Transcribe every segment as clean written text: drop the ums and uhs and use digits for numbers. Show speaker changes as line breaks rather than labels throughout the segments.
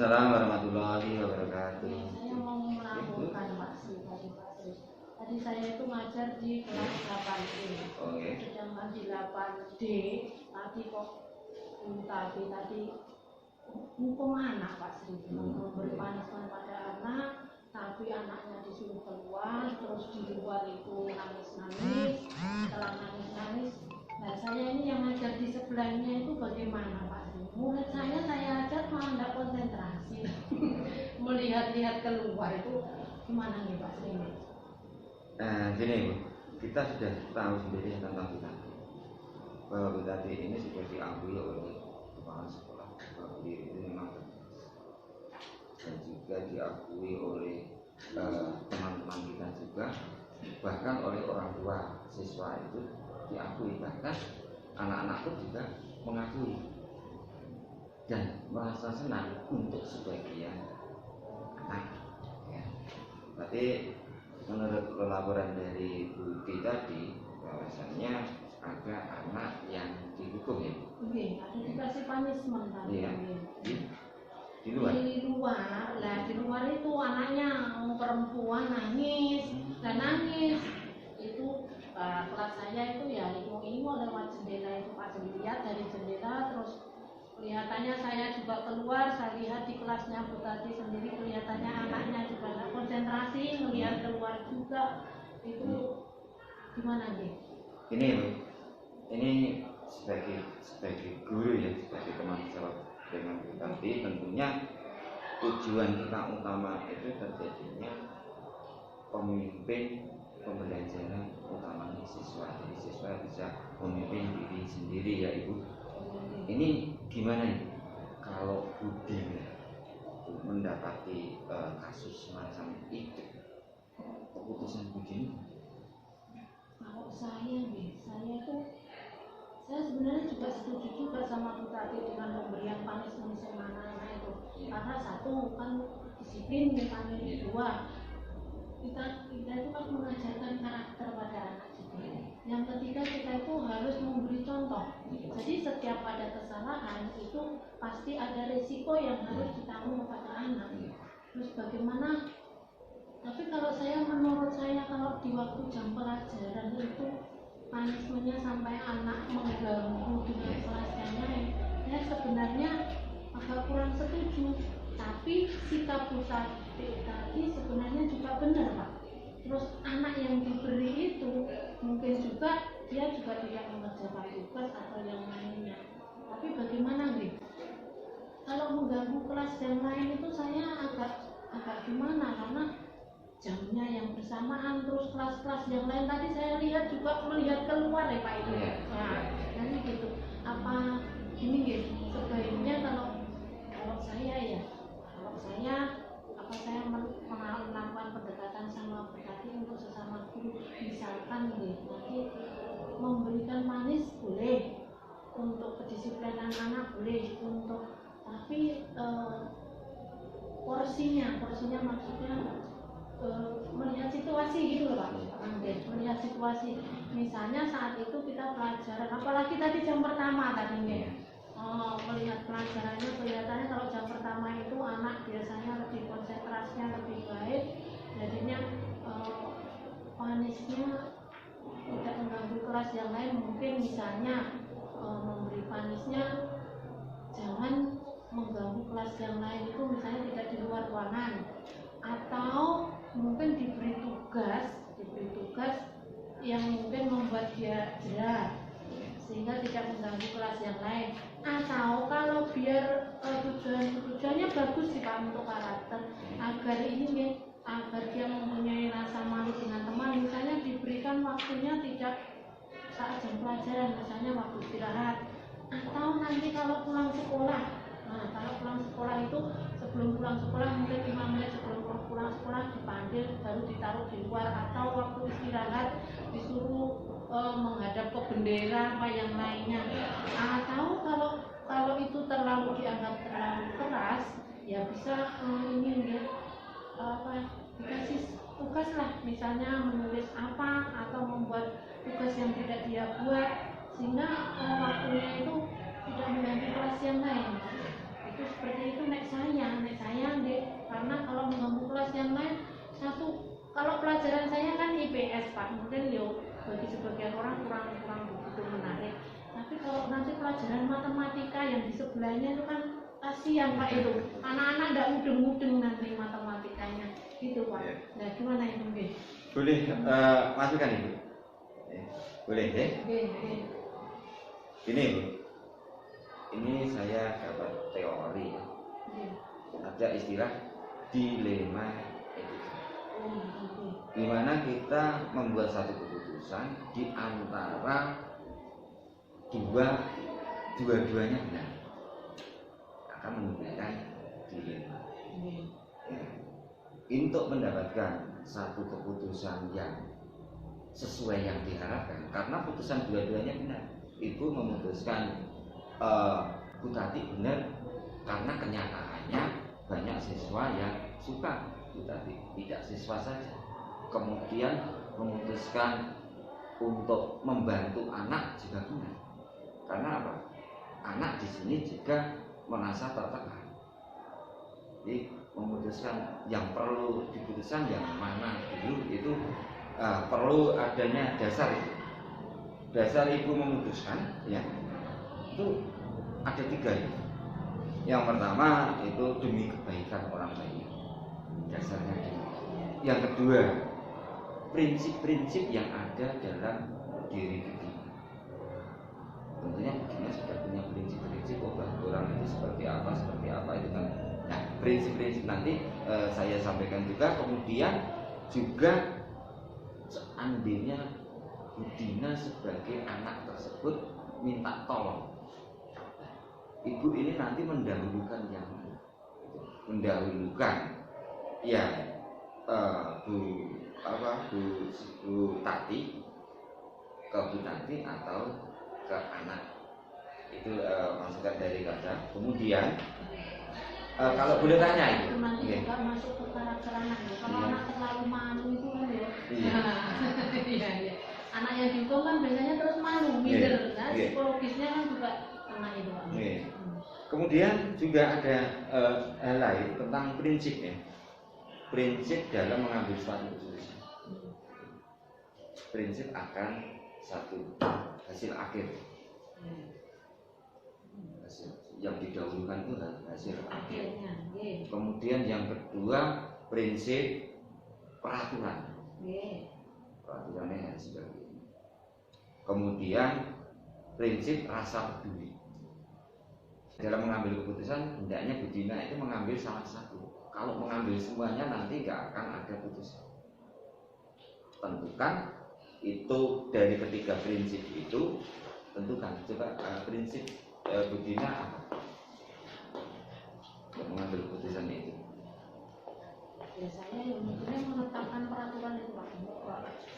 Waalaikumsalam warahmatullahi wabarakatuh.
Saya mau melaporkan Pak Sri. Tadi saya itu ngajar di kelas 8D. Sedangkan di 8D tadi kok tadi hukum anak Pak Sri, memberi punishment pada anak, tapi anaknya disuruh keluar, terus di luar itu nangis-nangis. Setelah nangis-nangis, nah saya ini yang ngajar di sebelahnya itu bagaimana Pak Sri? Murid saya ajar malah tidak konsentrasi. Melihat-lihat keluar itu gimana nih Pak Sri?
Gini Bu, kita sudah tahu sendiri tentang Butati, bahwa Butati ini sudah diakui oleh kepala sekolah bahwa beliau itu memang dan juga diakui oleh teman-teman kita juga, bahkan oleh orang tua siswa itu diakui, bahkan anak-anak pun juga mengakui dan merasa senang untuk sebagian anak. Ya. Berarti menurut laporan dari Bu Ti tadi, bahwasannya ada anak yang dihukum ya?
Oke, ada dikasih punishment tadi.
Iya. Di luar? Di luar itu anaknya perempuan nangis, dan nangis itu kelas saya itu ya ini mau lewat jendela itu Pak lihat dari jendela, terus kelihatannya saya juga keluar, saya lihat di kelasnya Bu Tati sendiri kelihatannya anaknya juga nggak konsentrasi, melihat keluar juga. Itu gimana nih? Ini sebagai guru ya, sebagai teman jawab dengan Bu Tati, tentunya tujuan kita utama itu terjadinya pemimpin pembelajaran utamanya siswa. Jadi siswa bisa memimpin diri sendiri ya Ibu. Ini gimana ini kalau Budi mendapati kasus semacam itu, keputusan Budi?
Kalau saya sebenarnya juga setuju juga sama Bu Tati dengan pemberian punishment semana itu. Karena satu kan disiplin, dua kita itu kan mengajarkan karakter pada anak juga. Yang ketiga kita itu harus memberi contoh. Jadi setiap ada kesalahan itu pasti ada risiko yang harus ditanggung kepada anak. Terus bagaimana? Tapi menurut saya kalau di waktu jam pelajaran itu punishmentnya sampai anak mengganggu dengan kelas yang lain, saya sebenarnya agak kurang setuju. Tapi sikap Bu Tati tadi sebenarnya juga benar Pak. Terus anak yang diberi itu mungkin juga dia juga tidak mengerjakan tugas atau yang lainnya. Tapi bagaimana nih? Kalau mengganggu kelas yang lain itu saya agak gimana, karena jamnya yang bersamaan, terus kelas-kelas yang lain tadi saya lihat juga melihat keluar ya Pak itu. Nah, jadi gitu. Apa ini gitu? Sebaiknya kalau saya melakukan pendekatan sama berarti untuk sesama guru, misalkan nanti memberikan manis boleh, untuk kedisiplinan anak boleh, tapi porsinya maksudnya melihat situasi gitu loh Pak. Melihat situasi, misalnya saat itu kita pelajaran, apalagi tadi jam pertama tadi melihat pelajarannya kelihatannya kalau jam pertama itu anak biasanya lebih konsentrasinya lebih baik, jadinya punishnya tidak mengganggu kelas yang lain. Mungkin misalnya memberi punishnya jangan mengganggu kelas yang lain, itu misalnya tidak di luar ruangan, atau mungkin diberi tugas yang mungkin membuat dia jerah sehingga tidak mengganggu kelas yang lain. Atau kalau biar tujuannya bagus sih Pak untuk karakter, agar dia mempunyai rasa malu dengan teman, misalnya diberikan waktunya tidak saat jam pelajaran, misalnya waktu istirahat, atau nanti kalau pulang sekolah. Nah, kalau pulang sekolah itu sebelum pulang sekolah mungkin 5 menit sebelum pulang sekolah dipanggil, baru ditaruh di luar, atau waktu istirahat disuruh menghadap ke bendera apa yang lainnya. Atau kalau itu dianggap terlalu keras, ya bisa dikasih tugas lah, misalnya menulis apa atau membuat tugas yang tidak dia buat, sehingga waktunya itu tidak mengganggu kelas yang lain. Itu seperti itu nek saya Pak, mungkin yo bagi sebagian orang kurang begitu menarik. Tapi kalau nanti pelajaran matematika yang di sebelahnya itu kan kasihan Pak, itu anak-anak tidak mudeng-mudeng nanti matematikanya gitu Pak. Nah gimana itu Nggih?
Boleh masukkan Ibu? Boleh ya? Ini Bu, ini saya dapat teori ya. Ada istilah dilema etika, di mana kita membuat satu keputusan di antara dua-duanya benar, akan menimbulkan dilema. Untuk mendapatkan satu keputusan yang sesuai yang diharapkan, karena putusan dua-duanya benar. Ibu memutuskan Bu Tati benar karena kenyataannya banyak siswa yang suka Bu Tati, tidak siswa saja. Kemudian memutuskan untuk membantu anak juga benar, karena apa? Anak di sini juga merasa tertekan. Jadi memutuskan yang perlu diputuskan yang mana dulu itu perlu adanya dasar itu. Dasar ibu memutuskan ya itu ada 3 ya. Yang pertama itu demi kebaikan orang lain, dasarnya gitu. Yang kedua, prinsip-prinsip yang ada dalam diri Budina. Tentunya Budina sudah punya prinsip-prinsip orang itu seperti apa itu kan. Nah, prinsip-prinsip nanti saya sampaikan juga. Kemudian juga seandainya Budina sebagai anak tersebut minta tolong, ibu ini nanti mendahulukan yang mana? Mendahulukan ya Bu Tati ke Bu Tati atau ke anak, itu masukan dari kata. Kemudian kalau boleh tanya itu
nanti juga masuk ke karakter anak ya. Kalau anak terlalu malu itu kan ya. Iya. Anak yang dihukum kan biasanya terus malu, minder, kan? Psikologisnya kan juga kena itu Pak.
Kemudian juga ada hal lain tentang prinsip ya. Prinsip dalam mengambil suatu keputusan. Prinsip akan satu hasil akhir. Hasil yang didahulukan itu hasil akhirnya. Kemudian yang kedua prinsip peraturan. Peraturannya seperti ini. Kemudian prinsip rasa peduli. Dalam mengambil keputusan hendaknya Budina itu mengambil salah satu. Kalau mengambil semuanya nanti nggak akan ada putusan. Tentukan itu dari ketiga prinsip itu, tentukan coba prinsip Budina apa untuk mengambil keputusan itu.
Biasanya yang menetapkan peraturan itu Pak,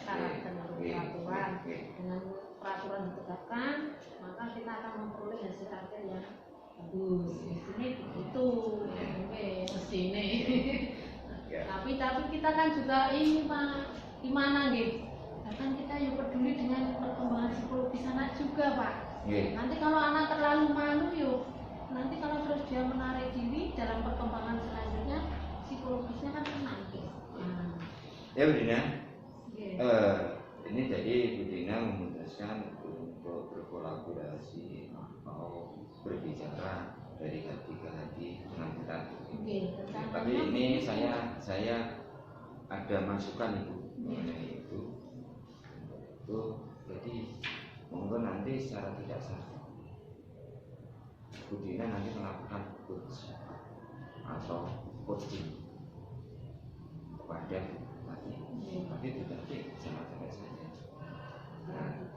karakter peraturan. Dengan peraturan ditegakkan, maka kita akan memperoleh hasil akhir yang bagus. Di sini begitu, mesti. Tapi kita kan juga ini Pak, gimana gitu? Kan kita yang peduli dengan perkembangan psikologis anak juga Pak. Nanti kalau anak terlalu malu yuk, nanti kalau terus dia menarik diri dalam perkembangan selanjutnya, psikologisnya kan kena.
Ya Budina, ini jadi Budina memutuskan untuk berkolaborasi atau berbicara dari hati ke hati dengan kita. Tapi ini saya ada masukan Ibu mengenai itu. Jadi monggo nanti secara tidak sadar Budina nanti melakukan coaching atau coaching kepada tapi nanti sama-sama saja. Nah,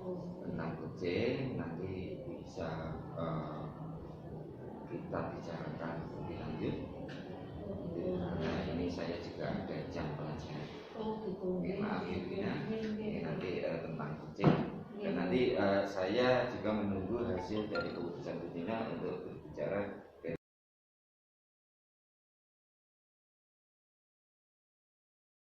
tentang coaching nanti bisa kita bicarakan lebih lanjut. Nah, ini saya juga ada jam pelajaran. Maaf ya, nanti tentang coaching. Dan nanti saya juga menunggu hasil dari keputusan Budina untuk berbicara